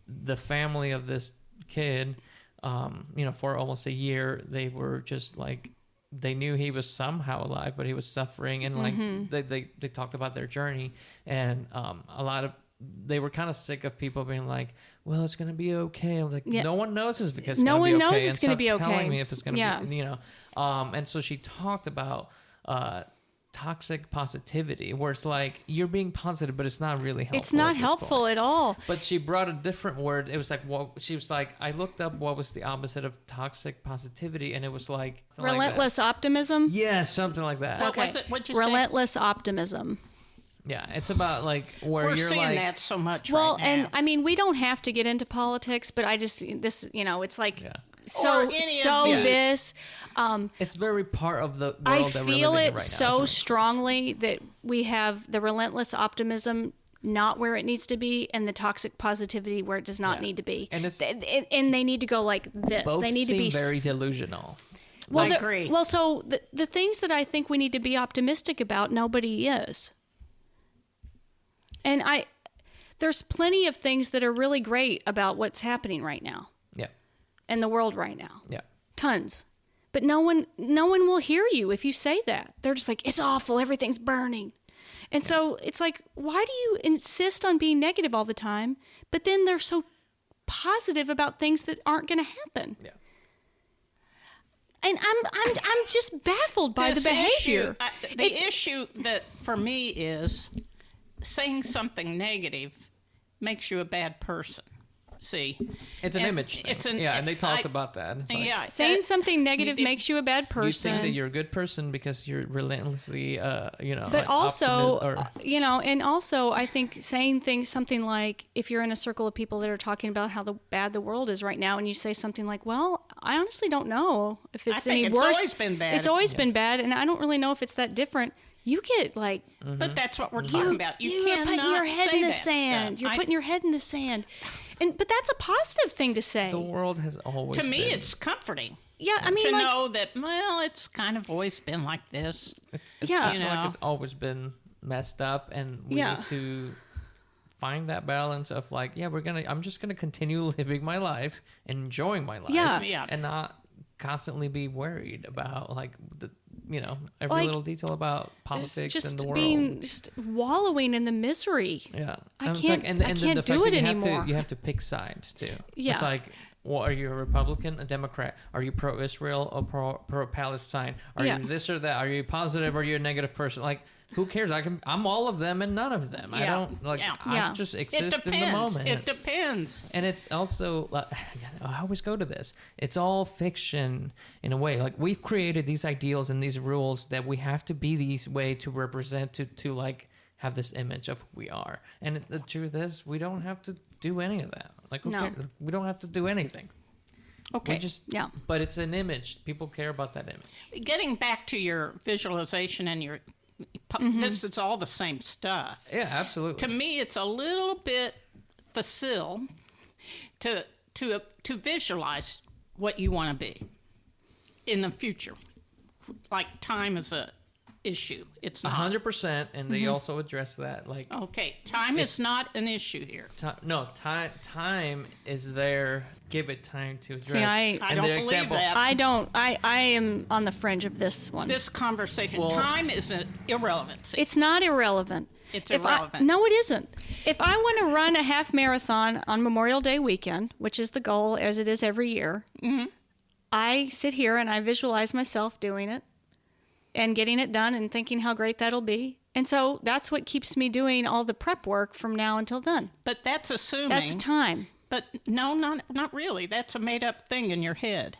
the family of this kid, for almost a year, they were just like, they knew he was somehow alive, but he was suffering, and like they talked about their journey, and they were kind of sick of people being like, well, it's going to be okay. I was like, no one knows this because No one knows okay, it's going to be okay. telling me if it's going to be, and so she talked about toxic positivity, where it's like you're being positive, but it's not really helpful. It's not helpful at all. But she brought a different word. It was like, she was like, I looked up what was the opposite of toxic positivity, and it was like Relentless optimism. Yeah, something like that. What was it? What'd you say? Relentless optimism. Yeah, it's about like where We're you're seeing like that so much Well, right now. and I mean, we don't have to get into politics, but I just it's like Yeah. this. It's very part of the world I that we're feel living in it right so now. strongly that we have the relentless optimism not where it needs to be, and the toxic positivity where it does not need to be. And it's- and they need to go like this. Both they need seem to be very delusional. Well, I agree. Well, so the things that I think we need to be optimistic about, nobody is. And there's plenty of things that are really great about what's happening right now Yeah, in the world right now. yeah. Tons. But no one will hear you if you say that. They're just like, it's awful, everything's burning. And so it's like, why do you insist on being negative all the time, but then they're so positive about things that aren't going to happen? Yeah. And I'm just baffled by the behavior. The issue that for me is saying something negative makes you a bad person. See, It's an image thing. And they talked about that. It's like, Saying something negative makes you a bad person. You think that you're a good person because you're relentlessly, But like also, optimism and also, I think saying something like, if you're in a circle of people that are talking about how bad the world is right now, and you say something like, "Well, I honestly don't know if it's any worse. It's always been bad. It's always been bad, and I don't really know if it's that different." You get like, but that's what we're talking about. You're putting your head in the sand. Stuff. You're putting your head in the sand, but that's a positive thing to say. the world has always To me, been, it's comforting. Yeah, I mean, to like, know that, well, it's kind of always been like this. yeah, I feel like it's always been messed up, and we need to find that balance of like, I'm just gonna continue living my life and enjoying my life, Yeah. and not constantly be worried about like every little detail about politics just in the world. being just wallowing in the misery. Yeah, I And it's can't- like, and I then can't the do fact it that anymore. You have to pick sides too. Yeah. It's like, well, are you a Republican, a Democrat? Are you pro-Israel or pro-Palestine? Are Yeah. you this or that? Are you positive or are you a negative person? Like, who cares? I'm all of them and none of them. I don't like. Yeah. I just It exist in the depends. moment. It depends. And it's also, I always go to this. It's all fiction in a way. Like, we've created these ideals and these rules that we have to be these way to represent, to like have this image of who we are. And the truth is, we don't have to do any of that. Like, who No. cares? We don't have to do anything. Okay. We just, Yeah. But it's an image. People care about that image. Getting back to your visualization and your, this is all the same stuff. Yeah, absolutely. To me, it's a little bit facile to visualize what you want to be in the future. Like time is a issue. It's not. 100%, and they also address that. Like, Okay, time is not an issue here. time is there. Give it time to address. See, I I And don't the believe example- that. I don't. I am on the fringe of this one. This conversation, Well- time is an irrelevancy. It's not irrelevant. It's If irrelevant. no, it isn't. If I want to run a half marathon on Memorial Day weekend, which is the goal as it is every year, I sit here and I visualize myself doing it and getting it done and thinking how great that'll be. And so that's what keeps me doing all the prep work from now until then. But that's assuming. That's time. But no, not really. That's a made-up thing in your head.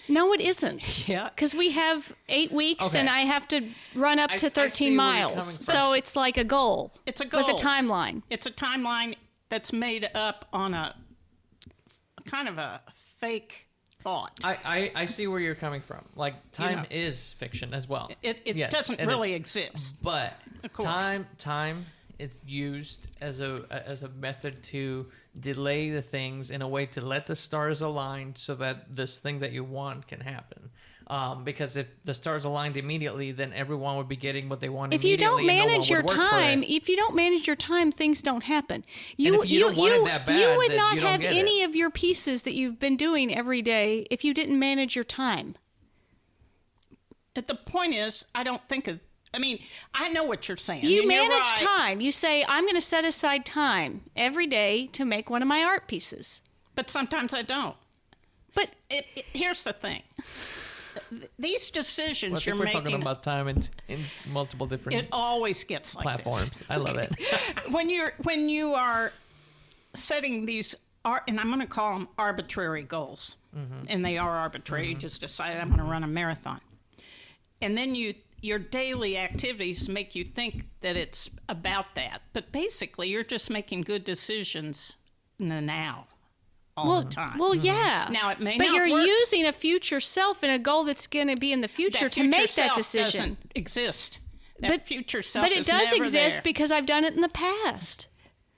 No, it isn't. Yeah. Because we have 8 weeks Okay. and I have to run up I to see 13 where you're coming miles. from. So it's like a goal. It's a goal. With a timeline. It's a timeline that's made up on a kind of a fake thought. I see where you're coming from. Like, time is fiction as well. It doesn't really exist. But time it's used as a method to delay the things in a way to let the stars align so that this thing that you want can happen. Because if the stars aligned immediately, then everyone would be getting what they want if you immediately. don't manage your time, things don't happen. You you would not have any of your pieces that you've been doing every day if you didn't manage your time. The point is, I know what you're saying. You manage time. You say, I'm going to set aside time every day to make one of my art pieces. But sometimes I don't. But here's the thing. These decisions you're we're making... talking about time in multiple different It always gets like platforms. this. I love it. When you are setting these... and I'm going to call them arbitrary goals. And they are arbitrary. You just decided I'm going to run a marathon. And then your daily activities make you think that it's about that. But basically, you're just making good decisions in the now all the time. Well, yeah. Now, it may but not you're work. using a future self and a goal that's going to be in the future to make that decision. Doesn't exist. That future self But it is does never exist there. because I've done it in the past.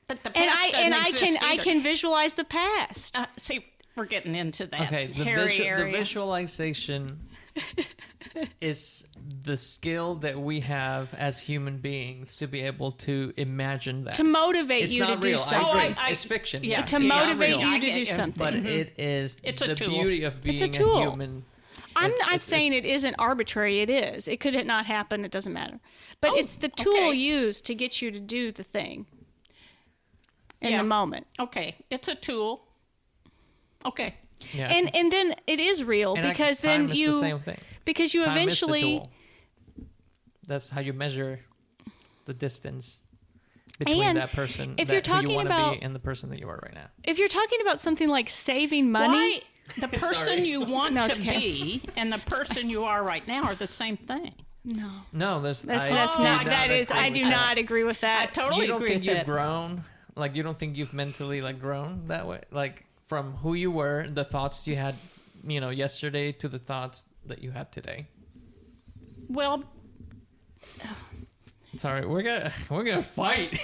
But the past I can visualize the past. See, we're getting into that Okay, hairy area. the visualization is the skill that we have as human beings to be able to imagine that. To motivate it's you to not do real. something. I agree. It's fiction. Yeah, to it's not motivate real. you to do something. But it is It's a the tool. beauty of being It's a tool. human. I'm not saying it isn't arbitrary. It is. It could not happen. It doesn't matter. But it's the tool used to get you to do the thing in the moment. Okay, it's a tool. Okay. Yeah, And then it is real because then time is you the same thing. because you Time eventually is the tool. That's how you measure the distance between And that person if that you're who you talking want to about- be and the person that you are right now. if you're talking about something like saving money, Why the person you want No, it's to okay. be and the person you are right now are the same thing. No, that's I not. do That is. I do not agree with I that. totally You don't agree think with you've that. grown? Like, you don't think you've mentally grown that way? Like, from who you were, the thoughts you had, yesterday to the thoughts that you have today. Well, Sorry, we're gonna fight.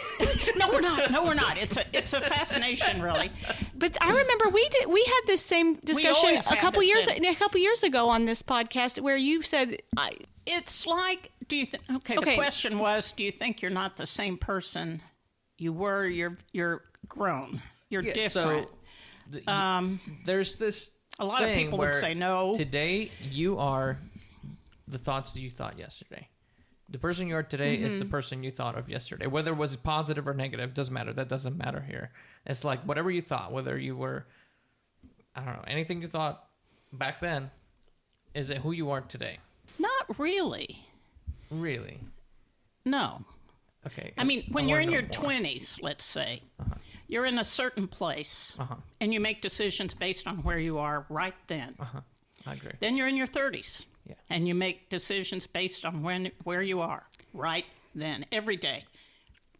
no, we're not. No, we're not. It's a fascination, really. But I remember we had this same discussion always a have couple the years same. ago on this podcast where you said It's like, do you think? Okay, the question was, do you think you're not the same person you were? You're grown. You're different. So, there's this. A lot of thing people would where say no. Today, you are the thoughts that you thought yesterday. The person you are today is the person you thought of yesterday. Whether it was positive or negative, doesn't matter. That doesn't matter here. It's like whatever you thought, whether you were, I don't know, anything you thought back then, is it who you are today? Not really. Really? No. Okay. I mean, when you're in your more. 20s, let's say, you're in a certain place, and you make decisions based on where you are right then. I agree. Then you're in your 30s, Yeah. and you make decisions based on where you are right then, every day,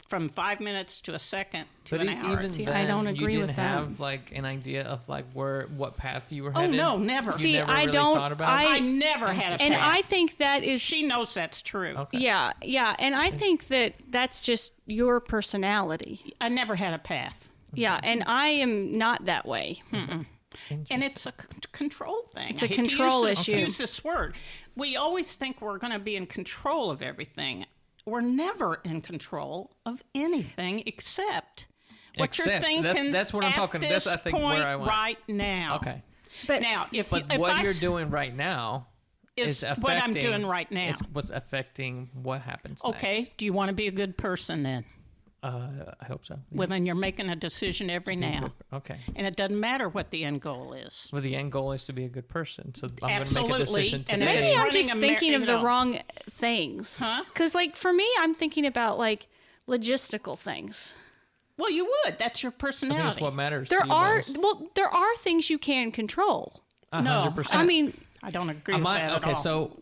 from 5 minutes to a second to an hour. Even See, then, I don't agree you with didn't that. have an idea of what path you were Oh, headed. no, never. You See, never I really don't- Thought about I it? never had a and path. I think that is She knows that's true. Okay. yeah, and I think that that's just your personality. I never had a path. Yeah, and I am not that way. And it's a control thing. It's a I hate to control use this, issue. Use this word. We always think we're going to be in control of everything. We're never in control of anything except what you're Except, thinking. that's what I'm at talking- This that's, I think, point where I went. right now. Okay. But Now, if But what you're doing right now is affecting what I'm doing right now. Is what's affecting what happens Okay. next. Do you want to be a good person then? I hope so. Well, then you're making a decision every now. Okay. And it doesn't matter what the end goal is. Well, the end goal is to be a good person. So I'm going to make a Absolutely, decision and today. if maybe it's I'm running just a thinking of the no. wrong things. Huh? Because, for me, I'm thinking about, logistical things. Well, you would. That's your I think personality. that's what matters. There to you are most. there are things you can control. 100%. I mean, I don't agree with that at okay, all. so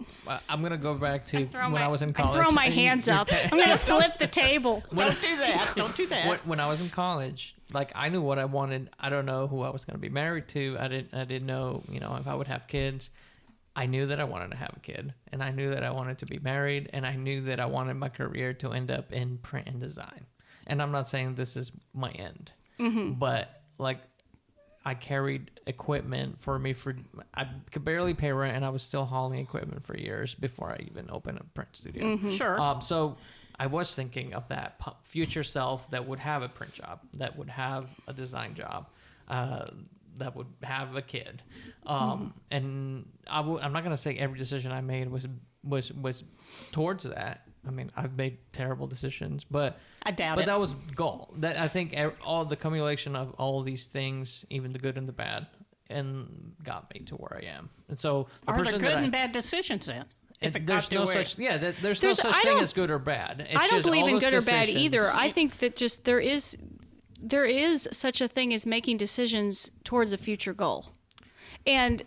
I'm going to go back to when I was in college. I throw my hands up. I'm going to flip the table. Don't do that. Don't do that. When I was in college, like I knew what I wanted. I don't know who I was going to be married to. I didn't know, if I would have kids. I knew that I wanted to have a kid, and I knew that I wanted to be married, and I knew that I wanted my career to end up in print and design. And I'm not saying this is my end, but like I carried equipment I could barely pay rent, and I was still hauling equipment for years before I even opened a print studio. Sure. So I was thinking of that future self that would have a print job, that would have a design job, that would have a kid. And I'm not going to say every decision I made was towards that. I mean, I've made terrible decisions, but I doubt but it. that was goal. That I think all the accumulation of all these things, even the good and the bad, and got me to where I am. And so Are there good and bad decisions then? If it there's got to no where- such there's no such thing as good or bad. It's I don't just believe all in those good or bad decisions. either. I think that just there is such a thing as making decisions towards a future goal. And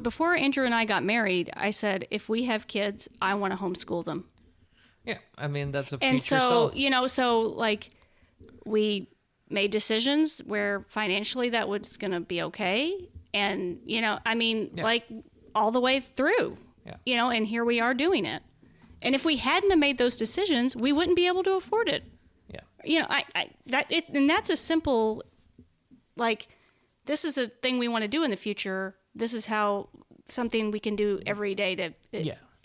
before Andrew and I got married, I said, if we have kids, I want to homeschool them. Yeah, I mean that's a future And so, self. so like we made decisions where financially that was going to be okay. And, like all the way through, and here we are doing it. And if we hadn't have made those decisions, we wouldn't be able to afford it. Yeah. And that's a simple, like, this is a thing we want to do in the future. This is how something we can do every day to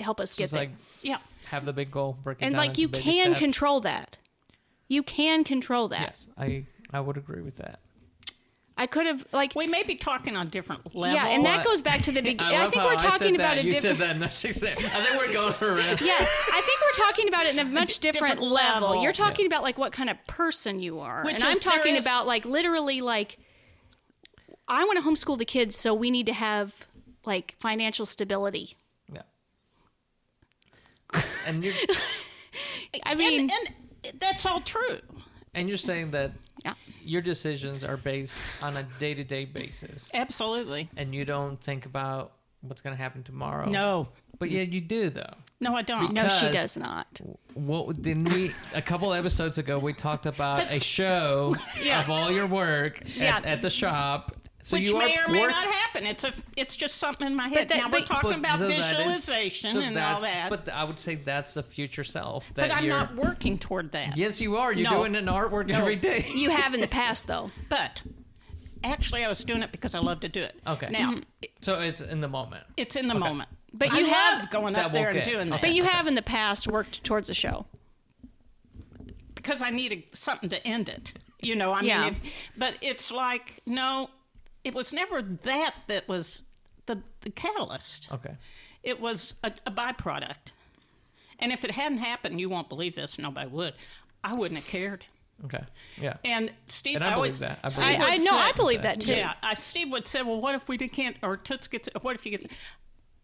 help us It's get just there. like have the big goal, break it And down like into you baby can steps. control that. You can control that. Yes, I would agree with that. I could have like We may be talking on different levels. yeah, and that goes back to the beginning. I think we're talking about a You different. said that, and she said, I think we're going around. Yeah, I think we're talking about it in a much different, Different level. level. You're talking about like what kind of person you are, Which and I'm is- there talking is- about like literally like I want to homeschool the kids, so we need to have like financial stability. Yeah. And you're I mean, and that's all true. and you're saying that yeah. your decisions are based on a day-to-day basis, Absolutely. and you don't think about what's going to happen tomorrow. No. But yeah, you do though. No, I don't. No, she Because- does not. What didn't we? A couple episodes ago, we talked about But- a show Yeah. of all your work Yeah. at the shop. So Which you may are or may work- not happen. It's just something in my head. that- now we're but- talking about so that is- visualization so and that's- all that. But I would say that's the future self. But That I'm you're, not working toward that. Yes, you are. You're No. doing an artwork every day. You have in the past, though. But actually, I was doing it because I love to do it. Okay. Now, So it's in the moment. it's in the moment. But I you have- love going That up there will and get- doing that. But you have in the past worked towards a show. Because I needed something to end it. I mean, Yeah. but it's like, no, it was never that was the catalyst. Okay. It was a byproduct. And if it hadn't happened, you won't believe this, nobody would. I wouldn't have cared. Okay. Yeah. And Steve, And I believe always, that. I Steve believe would I know. I say- believe that too. Yeah, Steve would say, well, what if we can't, or Toots gets, what if he gets,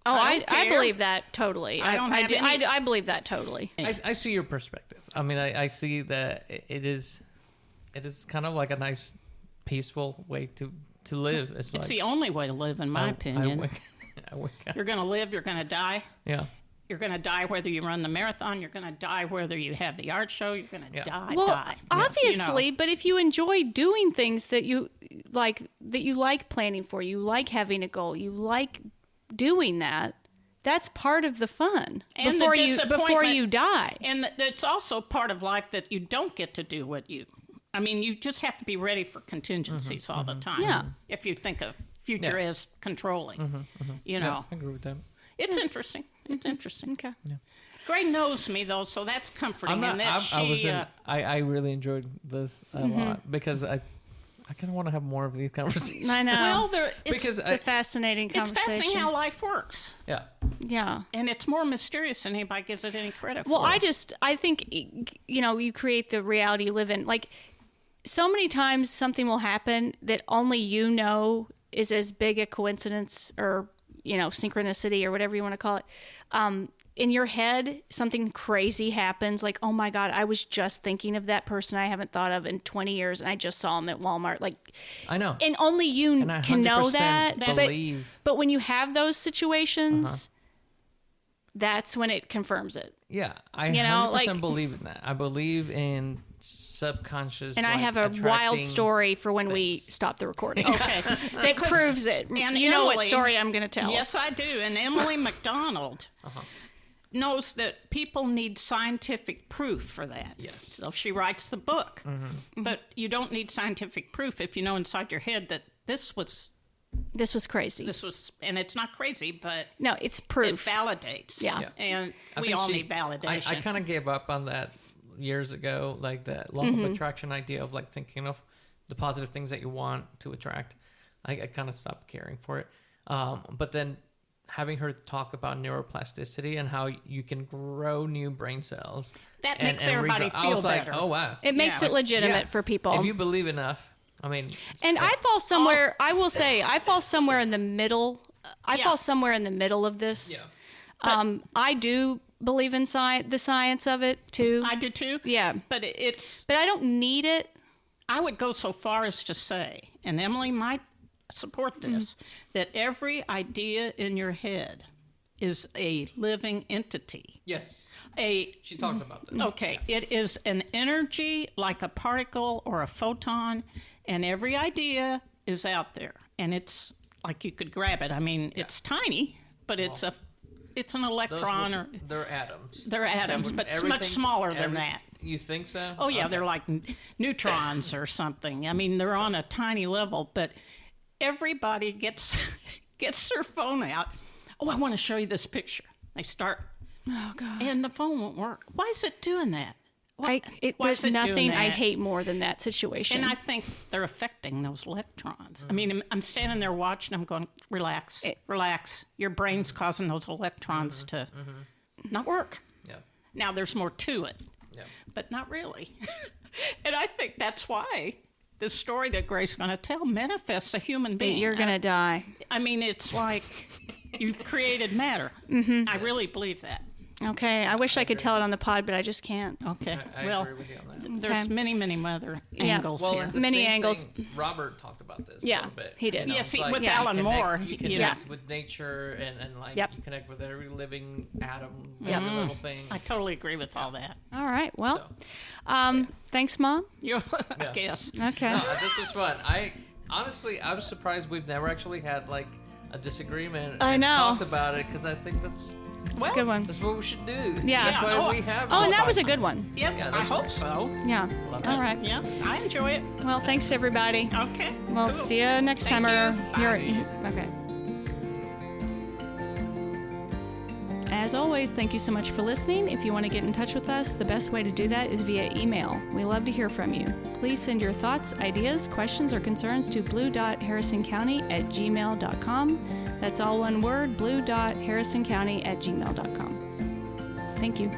Oh, I I don't care. believe that totally. I don't have do, any- I believe that totally. I see your perspective. I mean, I see that it is kind of like a nice, peaceful way to live. It's like the only way to live, in my opinion. I wake up. You're going to live, you're going to die. Yeah. You're going to die whether you run the marathon. You're going to die whether you have the art show. You're going to Yeah. die. Well, die. obviously, but if you enjoy doing things that you like planning for, you like having a goal, you like doing that, that's part of the fun And the before you disappointment. die. And it's also part of life that you don't get to do what you. I mean, you just have to be ready for contingencies all the time. Yeah. If you think of future Yeah. as controlling, you Yeah, know, I agree with that. it's interesting. It's interesting. Okay. Gray knows me though, so that's comforting. I'm not. and that I really enjoyed this a lot because I kind of want to have more of these conversations. I know. well, it's Because it's a fascinating it's conversation. fascinating how life works, Yeah. Yeah. and it's more mysterious than anybody gives it any credit Well, for. I think, you create the reality you live in. Like, so many times something will happen that only you know is as big a coincidence or, synchronicity or whatever you want to call it. in your head, something crazy happens, like, oh my God, I was just thinking of that person I haven't thought of in 20 years, and I just saw him at Walmart. Like, I know. and only you And I can know 100% that. believe. But when you have those situations, that's when it confirms it. Yeah, I You know, 100% like- believe in that. I believe in subconscious. And I have a wild story for when we stop the recording. Okay. That proves it. And you know what Emily- story I'm going to tell. Yes, I do. And Emily McDonald knows that people need scientific proof for that. Yes. So she writes the book. But you don't need scientific proof if you know inside your head that this was, crazy. and it's not crazy, but No, it's it proof. validates. Yeah. Yeah. And I we think all need validation. I kind of gave up on that years ago, like that law of attraction idea of like thinking of the positive things that you want to attract. I kind of stopped caring for it. But then having her talk about neuroplasticity and how you can grow new brain cells. That makes everybody I feel was like, better. oh, wow. It makes Yeah. it legitimate Yeah. for people. If you believe enough, I mean. And I fall somewhere, I will say, I fall somewhere in the middle. I Yeah. fall somewhere in the middle of this. Yeah. I do believe in the science of it too. I do too. Yeah. But it's, But I don't need it. I would go so far as to say, and Emily might support this, that every idea in your head is a living entity. Yes. She talks about this. Okay, it is an energy like a particle or a photon, and every idea is out there, and it's like you could grab it. I mean, it's tiny, but it's an electron, or They're atoms. they're atoms, but it's much smaller than that. You think so? Oh yeah, Okay. they're like neutrons or something. I mean, they're on a tiny level, but everybody gets their phone out. Oh, I want to show you this picture. They start, Oh God. and the phone won't work. Why is it doing that? Why There's is it doing nothing I that? hate more than that situation. And I think they're affecting those electrons. I mean, I'm standing there watching. I'm going, relax, relax. Your brain's causing those electrons to not work. Yeah. Now there's more to it, Yeah. but not really. And I think that's why the story that Grace's going to tell manifests a human being. You're going to die. I mean, it's like you've created matter. I really believe that. Okay. I wish I could tell it on the pod, but I just can't. Okay. I well, agree with you on that. there's Okay. many other Yeah. angles Well, here. and the Many same angles. thing, Robert talked about this Yeah, a little bit. he did. Yes, it's with you Alan connect- Moore, You you know. connect with nature and like Yep. you connect with every living atom, Yep. every little thing. I totally agree with all that. All right. Well, So, thanks, Mom. You, I Yeah. guess. Okay. no, this was fun. I was surprised we've never actually had like a disagreement. I and know. talked about it because I think that's It's a good one. what we should do. Yeah. That's why Oh, we have. Oh, this and that was a podcast. good one. Yep, Yeah, I that's hope so. Yeah. Love All it. right. Yeah, I enjoy it. Well, thanks, everybody. Okay. Well, cool. see you next Thank time. you. Okay. As always, thank you so much for listening. If you want to get in touch with us, the best way to do that is via email. We love to hear from you. Please send your thoughts, ideas, questions, or concerns to blue.harrisoncounty@gmail.com. That's all one word, blue.harrisoncounty@gmail.com. Thank you.